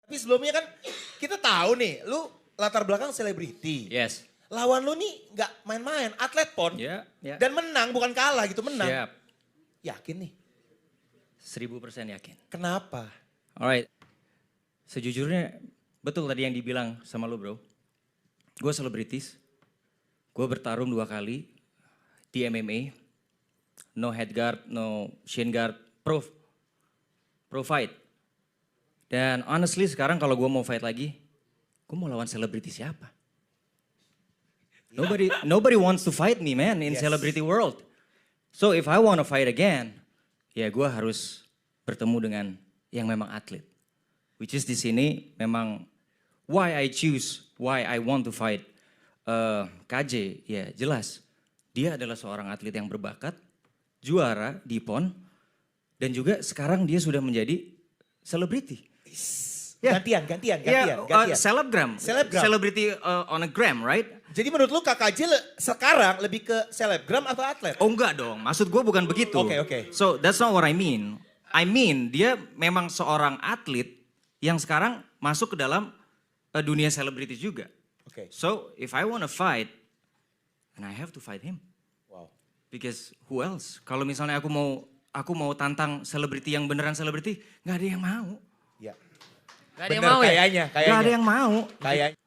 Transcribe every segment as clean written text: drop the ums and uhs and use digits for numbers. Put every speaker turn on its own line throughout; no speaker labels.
Tapi sebelumnya kan kita tahu nih, lu latar belakang selebriti.
Yes.
Lawan lu nih nggak main-main, atlet pon.
Ya, ya.
Dan menang, bukan kalah gitu, menang.
Siap.
Yakin nih?
1000% yakin.
Kenapa?
Alright. Sejujurnya betul tadi yang dibilang sama lu bro. Gue selebritis. Gue bertarung 2 kali di MMA. No head guard, no shin guard, pro fight. Dan honestly sekarang kalau gue mau fight lagi, gue mau lawan selebriti siapa? Nobody wants to fight me man in celebrity world. So if I want to fight again, ya gue harus bertemu dengan yang memang atlet. Which is di sini memang why I want to fight KJ, ya jelas. Dia adalah seorang atlet yang berbakat, juara di PON, dan juga sekarang dia sudah menjadi selebriti.
Gantian.
Selebgram. Celebrity on a gram, right?
Jadi menurut lu KKJ sekarang lebih ke selebgram atau atlet?
Oh enggak dong, maksud gue bukan begitu.
Oke.
So that's not what I mean. I mean dia memang seorang atlet yang sekarang masuk ke dalam dunia selebriti juga.
Oke.
So if I want to fight, then I have to fight him.
Wow.
Because who else? Kalau misalnya aku mau tantang selebriti yang beneran selebriti, nggak ada yang mau.
Ya.
Gak ada yang mau ya?
Kayaknya.
Nggak ada yang mau.
Kayaknya.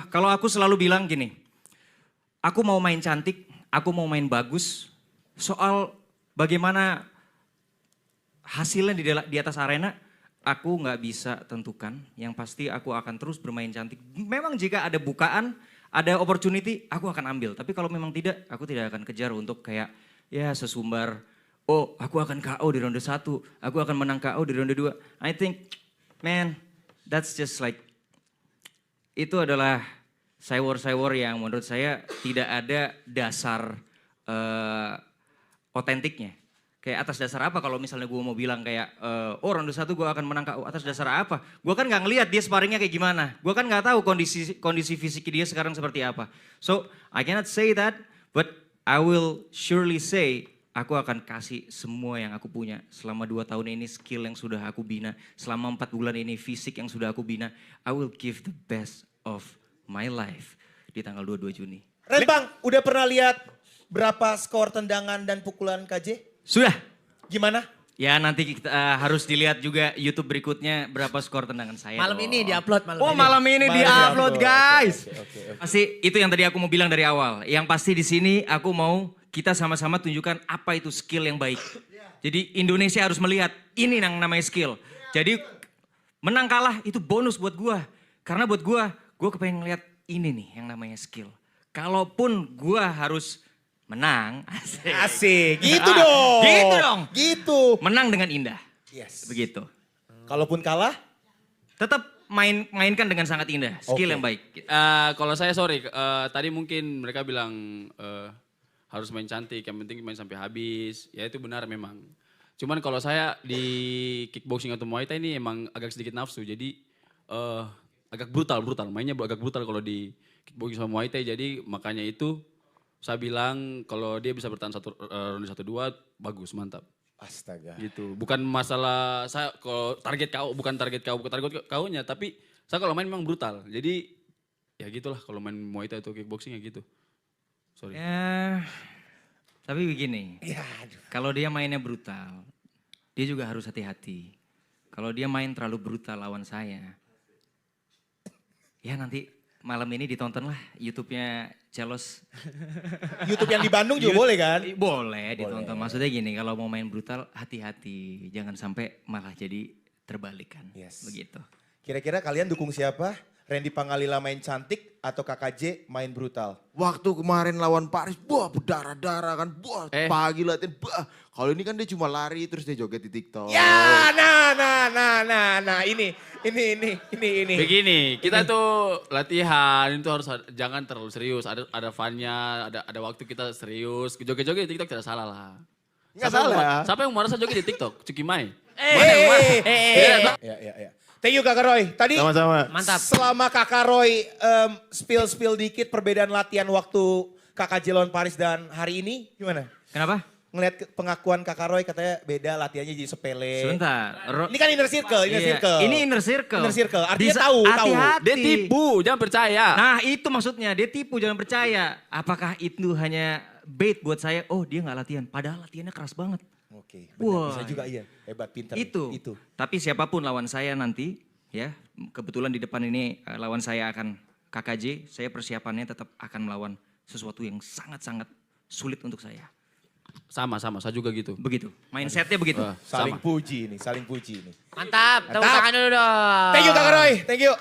Kalau aku selalu bilang gini, aku mau main cantik, aku mau main bagus. Soal bagaimana hasilnya di atas arena, aku nggak bisa tentukan. Yang pasti aku akan terus bermain cantik. Memang jika ada bukaan, ada opportunity, aku akan ambil. Tapi kalau memang tidak, aku tidak akan kejar untuk kayak ya sesumbar. Oh, aku akan KO di ronde 1, aku akan menang KO di ronde 2. I think, man, that's just like, itu adalah sewor-sewor yang menurut saya tidak ada dasar otentiknya. Kayak atas dasar apa kalau misalnya gue mau bilang kayak, oh ronde 1 gue akan menang KO, atas dasar apa? Gue kan gak ngelihat dia sparringnya kayak gimana. Gue kan gak tahu kondisi fisik dia sekarang seperti apa. So, I cannot say that, but I will surely say, aku akan kasih semua yang aku punya. Selama 2 tahun ini skill yang sudah aku bina. Selama 4 bulan ini fisik yang sudah aku bina. I will give the best of my life di tanggal 22 Juni.
Bang, udah pernah lihat berapa skor tendangan dan pukulan KJ?
Sudah.
Gimana?
Ya nanti kita harus dilihat juga YouTube berikutnya berapa skor tendangan saya.
Malam ini diupload
Malam ini diupload guys.
Oke.
Pasti itu yang tadi aku mau bilang dari awal. Yang pasti di sini aku mau kita sama-sama tunjukkan apa itu skill yang baik. Jadi Indonesia harus melihat ini yang namanya skill. Jadi menang kalah itu bonus buat gua. Karena buat gua kepengen ngeliat ini nih yang namanya skill. Kalaupun gua harus menang,
Asik. Gitu dong.
Gitu dong.
Gitu.
Menang dengan indah.
Yes.
Begitu.
Kalaupun kalah,
Tetap mainkan dengan sangat indah. Skill yang baik.
Kalau saya sorry, tadi mungkin mereka bilang harus main cantik, yang penting main sampai habis. Ya itu benar memang. Cuman kalau saya di kickboxing atau Muay Thai ini emang agak sedikit nafsu. Jadi agak brutal. Mainnya agak brutal kalau di kickboxing sama Muay Thai. Jadi makanya itu saya bilang kalau dia bisa bertahan ronde 1-2 bagus, mantap.
astaga.
Gitu. Bukan masalah saya kalau target KO-nya, tapi saya kalau main memang brutal. Jadi ya gitulah kalau main Muay Thai atau kickboxing ya gitu. Sorry.
Ya, tapi begini.
Ya, aduh.
Kalau dia mainnya brutal, dia juga harus hati-hati. Kalau dia main terlalu brutal lawan saya, ya nanti malam ini ditonton lah YouTube-nya Celos.
YouTube yang di Bandung juga boleh kan?
Boleh ditonton. Maksudnya gini, kalau mau main brutal hati-hati. Jangan sampai malah jadi terbalik kan.
Yes.
Begitu.
Kira-kira kalian dukung siapa? Randy Pangalila main cantik atau KKJ main brutal?
Waktu kemarin lawan Paris, berdarah-darah kan, pagi latihan, Kalau ini kan dia cuma lari terus dia joget di TikTok.
Ya, nah, ini.
Begini, kita tuh latihan itu harus jangan terlalu serius. Ada funnya, ada waktu kita serius. Joget-joget di TikTok tidak salah lah.
Nggak salah.
Siapa yang merasa joget di TikTok? Cukimai.
Ya. Thank you Kakak Roy. Tadi
Sama-sama.
Mantap.
selama Kakak Roy spill dikit perbedaan latihan waktu KKJ lawan Paris dan hari ini gimana?
Kenapa?
ngelihat pengakuan Kakak Roy katanya beda latihannya jadi sepele.
Sebentar.
Ini kan inner circle, inner
Iya,
circle.
ini inner circle.
Inner circle, artinya
Bisa-
tahu.
hati-hati.
Dia tipu, jangan percaya.
Nah itu maksudnya, dia tipu jangan percaya. Apakah itu hanya bait buat saya? Oh dia nggak latihan, padahal latihannya keras banget.
Oke,
Wah.
bisa juga iya. Hebat, pintar.
Itu. Tapi siapapun lawan saya nanti, ya kebetulan di depan ini lawan saya akan KKJ, saya persiapannya tetap akan melawan sesuatu yang sangat-sangat sulit untuk saya.
Sama, saya juga gitu.
Begitu, mindsetnya begitu.
Wah,
Saling
sama.
puji nih, saling puji nih.
Mantap, tepuk
Mantap.
tangan dulu dong.
Thank you Kakak Roy, thank you.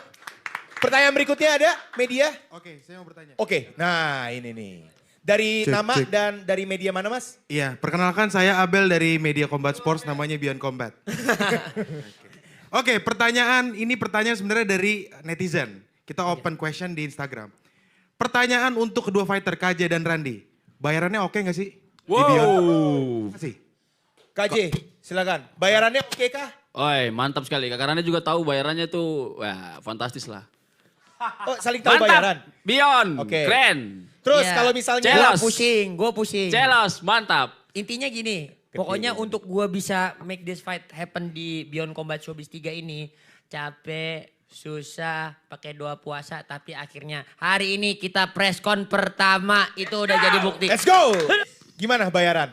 Pertanyaan berikutnya ada media?
Oke, saya mau bertanya.
Oke, nah ini nih. Dari
Cek,
nama
cek.
dan dari media mana Mas?
Iya, perkenalkan saya Abel dari Media Combat Sports, namanya Beyond Combat. Oke, pertanyaan sebenarnya dari netizen. Kita open question di Instagram. Pertanyaan untuk kedua fighter, KJ dan Randy. Bayarannya oke nggak sih? Di Beyond?
Wow.
Makasih.
KJ, silakan. Bayarannya oke kah?
Oi, mantap sekali. Kak Rani juga tahu bayarannya tuh, wah fantastis lah.
Oh, saling tahu bayaran.
Beyond,
Oke.
keren.
Terus
Iya.
kalau misalnya
Jelas.
Gue pusing.
Jelas, mantap.
Intinya gini, pokoknya untuk gue bisa make this fight happen di Beyond Combat Showbiz 3 ini, capek, susah, pakai doa puasa, tapi akhirnya hari ini kita press con pertama, itu udah jadi bukti.
let's go. Gimana bayaran?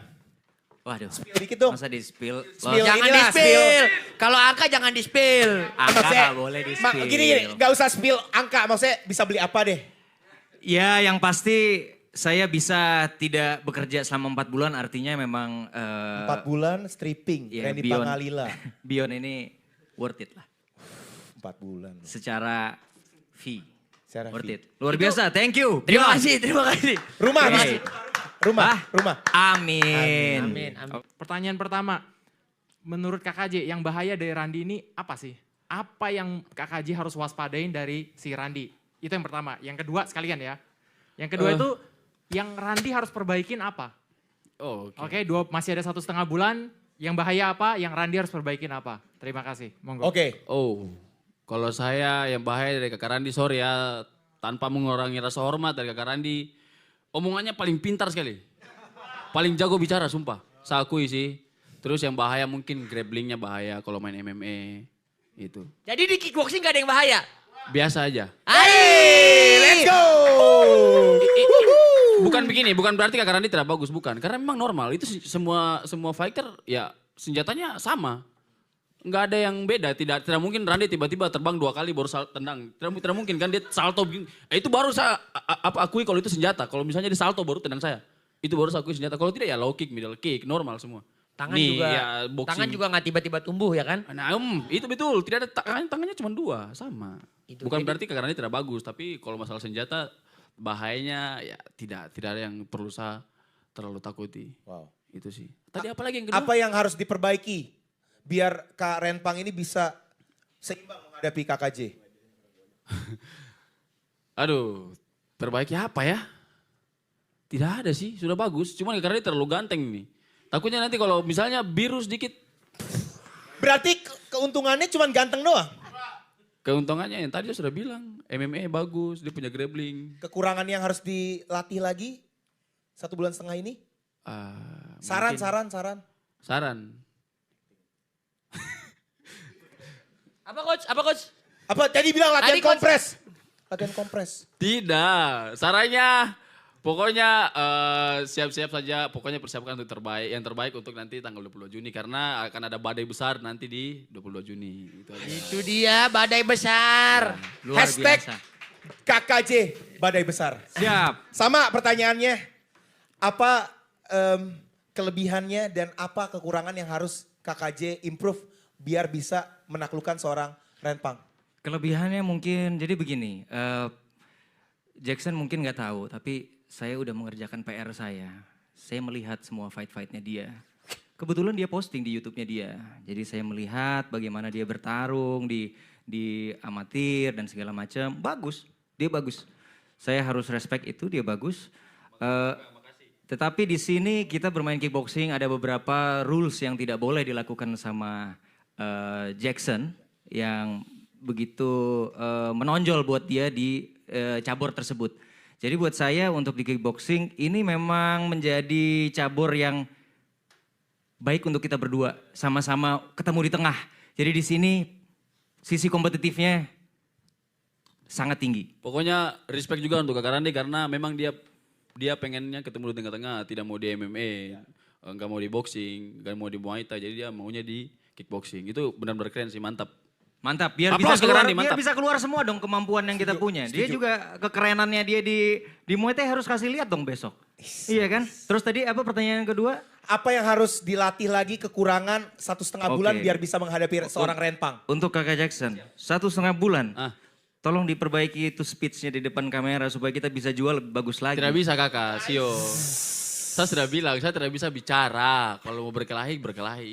Waduh,
Dikit dong.
masa di spill?
Spill.
Jangan
inilah,
di-spill. Kalau angka jangan di-spill.
Angka
Maksudnya,
nggak boleh di
Gini, gini, gak usah spill angka. Maksudnya bisa beli apa deh?
Ya yang pasti saya bisa tidak bekerja selama 4 bulan artinya memang
4 bulan stripping,
ya,
Randy
Beyond.
Pangalila.
Beyond ini worth it lah.
4 bulan.
Secara fee.
Secara
Worth
fee.
it. Luar biasa, thank you.
Terima
Beyond.
kasih, terima kasih.
Rumah,
Oke.
Mas. Rumah,
Ah,
rumah.
Amin.
Amin, amin.
Pertanyaan pertama, menurut KKJ yang bahaya dari Randy ini apa sih? Apa yang KKJ harus waspadain dari si Randy? Itu yang pertama. Yang kedua sekalian ya. Yang kedua itu yang Randy harus perbaikin apa?
Oh, oke.
Oke, masih ada 1,5 bulan. Yang bahaya apa? Yang Randy harus perbaikin apa? Terima kasih. Monggo.
Oke.
Oh, kalau saya yang bahaya dari Kakak Randi, sorry ya, tanpa mengurangi rasa hormat dari Kakak Randi, omongannya paling pintar sekali. Paling jago bicara, sumpah. Saya akui sih. Terus yang bahaya mungkin grapplingnya bahaya kalau main MMA. Itu.
Jadi di kickboxing gak ada yang bahaya?
Biasa aja.
Let's go.
Bukan begini, bukan berarti Kakak Randi tidak bagus, bukan. Karena memang normal, itu semua fighter ya senjatanya sama. Nggak ada yang beda, tidak mungkin Randy tiba-tiba terbang 2 kali baru tendang. Tidak mungkin kan dia salto begini. Itu baru saya akui kalau itu senjata. Kalau misalnya dia salto baru tendang saya. Itu baru saya akui senjata. Kalau tidak ya low kick, middle kick, normal semua.
Tangan
Nih,
juga,
ya, boxing.
tangan juga gak tiba-tiba tumbuh ya kan?
Nah, itu betul. Tidak ada tangannya cuma 2, sama.
Itu,
Bukan
jadi-
berarti Kakak Randi tidak bagus, tapi kalau masalah senjata bahayanya ya tidak ada yang perlu saya terlalu takuti.
Wow.
Itu sih. Tadi apa lagi yang kedua?
Apa yang harus diperbaiki biar Kak Renpang ini bisa seimbang menghadapi KKJ?
Aduh, perbaiki apa ya? Tidak ada sih, sudah bagus. Cuman karena dia terlalu ganteng nih. Takutnya nanti kalau misalnya biru sedikit,
Berarti keuntungannya cuma ganteng doang?
keuntungannya yang tadi saya sudah bilang. MMA bagus, dia punya grappling.
Kekurangan yang harus dilatih lagi 1,5 bulan ini? Saran,
Mungkin-
saran.
Saran.
Apa coach? Apa coach?
Apa tadi bilang latihan
Tadi, Coach.
kompres? Latihan kompres.
Tidak, sarannya pokoknya siap-siap saja, pokoknya persiapkan untuk yang terbaik untuk nanti tanggal 22 Juni karena akan ada badai besar nanti di 22 Juni. Itu aja.
Itu dia badai besar.
Luar
Hashtag
biasa.
KKJ badai besar.
Siap.
Sama pertanyaannya, apa kelebihannya dan apa kekurangan yang harus KKJ improve biar bisa menaklukkan seorang Renpang?
Kelebihannya mungkin, jadi begini, Jackson mungkin nggak tahu, tapi saya udah mengerjakan PR saya. Saya melihat semua fight-fightnya dia. Kebetulan dia posting di YouTube-nya dia. Jadi saya melihat bagaimana dia bertarung di amatir dan segala macam. Bagus, dia bagus. Saya harus respect itu, dia bagus. Tetapi di sini kita bermain kickboxing, ada beberapa rules yang tidak boleh dilakukan sama Jackson yang begitu menonjol buat dia di cabur tersebut. Jadi buat saya untuk di kickboxing ini memang menjadi cabur yang baik untuk kita berdua. Sama-sama ketemu di tengah. Jadi di sini sisi kompetitifnya sangat tinggi.
Pokoknya respect juga untuk Kakak Randi karena memang dia pengennya ketemu di tengah-tengah, tidak mau di MMA, nggak mau di boxing, nggak mau di Muay Thai, jadi dia maunya di kickboxing. Itu benar-benar keren sih, mantap.
Mantap, biar
Aplaus
bisa
ke
keluar,
Randi,
biar
mantap.
bisa keluar semua dong kemampuan yang kita punya. Dia juga kekerenannya dia di Muay Thai harus kasih lihat dong besok. Iya kan? Terus tadi apa pertanyaan yang kedua?
Apa yang harus dilatih lagi kekurangan 1,5 bulan
Oke.
biar bisa menghadapi seorang Renpang?
Untuk Kakak Jackson, 1,5 bulan.
Ah.
Tolong diperbaiki itu speech-nya di depan kamera supaya kita bisa jual lebih bagus lagi.
Tidak bisa Kakak, Sio. Saya sudah bilang, saya tidak bisa bicara. Kalau mau berkelahi,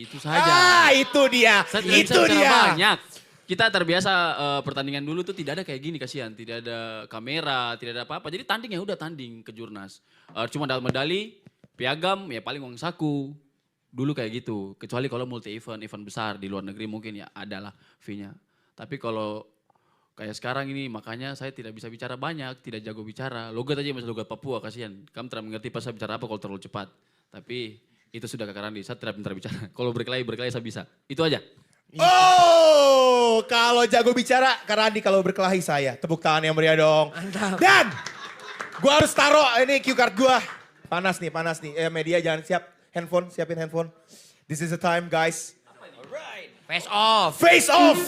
itu saja.
Itu dia.
Saya tidak
Itu
bisa bicara
dia.
banyak. Kita terbiasa pertandingan dulu tuh tidak ada kayak gini kasihan, tidak ada kamera, tidak ada apa-apa. Jadi tanding ya udah tanding ke Jurnas. Cuma dapat medali, piagam ya paling uang saku. Dulu kayak gitu. Kecuali kalau multi event besar di luar negeri mungkin ya adalah fee-nya. Tapi kalau kayak sekarang ini makanya saya tidak bisa bicara banyak, tidak jago bicara. Logat aja masih logat Papua kasihan. Kamu tidak mengerti pas saya bicara apa kalau terlalu cepat. Tapi itu sudah Kakak Randi, saya tidak pintar bicara. Kalau berkelahi saya bisa. Itu aja.
Oh, kalau jago bicara, Kak Randi, kalau berkelahi saya. Tepuk tangan yang meriah dong.
Mantap.
Dan gua harus taruh ini cue card gua. Panas nih. Media jangan siapin handphone. This is the time guys.
Face off.
Face off.